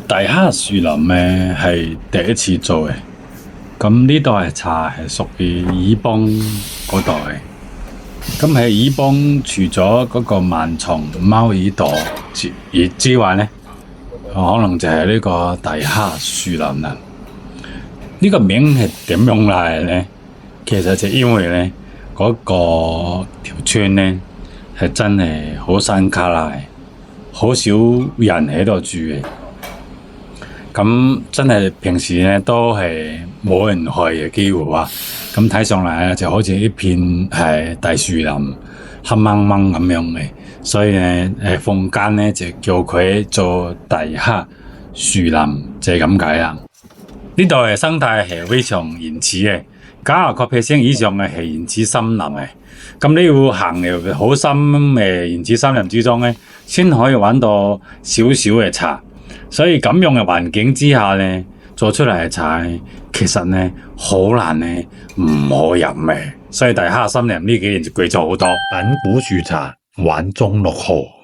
大蝦樹林咧係第一次做嘅，咁呢度係茶係屬於爾邦嗰度嘅。咁喺爾邦除咗嗰個萬松貓耳朵之外咧，可能就係呢個大蝦樹林啦。呢個名係點樣嚟咧？其實就因為咧嗰個條村咧係真係好山卡拉，好少人喺度住嘅。咁真係平時咧都係冇人去嘅機會啊！咁睇上嚟咧就好似一片係大樹林，黑掹掹咁樣嘅，所以咧坊間咧就叫佢做大蝦樹林，就係咁解啦。呢度嘅生態係非常原始嘅，90%以上嘅係原始森林嘅。咁你要行入好深嘅原始森林之中咧，先可以揾到少少嘅茶。所以咁樣嘅環境之下咧，做出嚟嘅茶其實咧好難咧唔好飲嘅。所以大蝦森林呢幾年就貴咗好多。品古樹茶，玩中六號。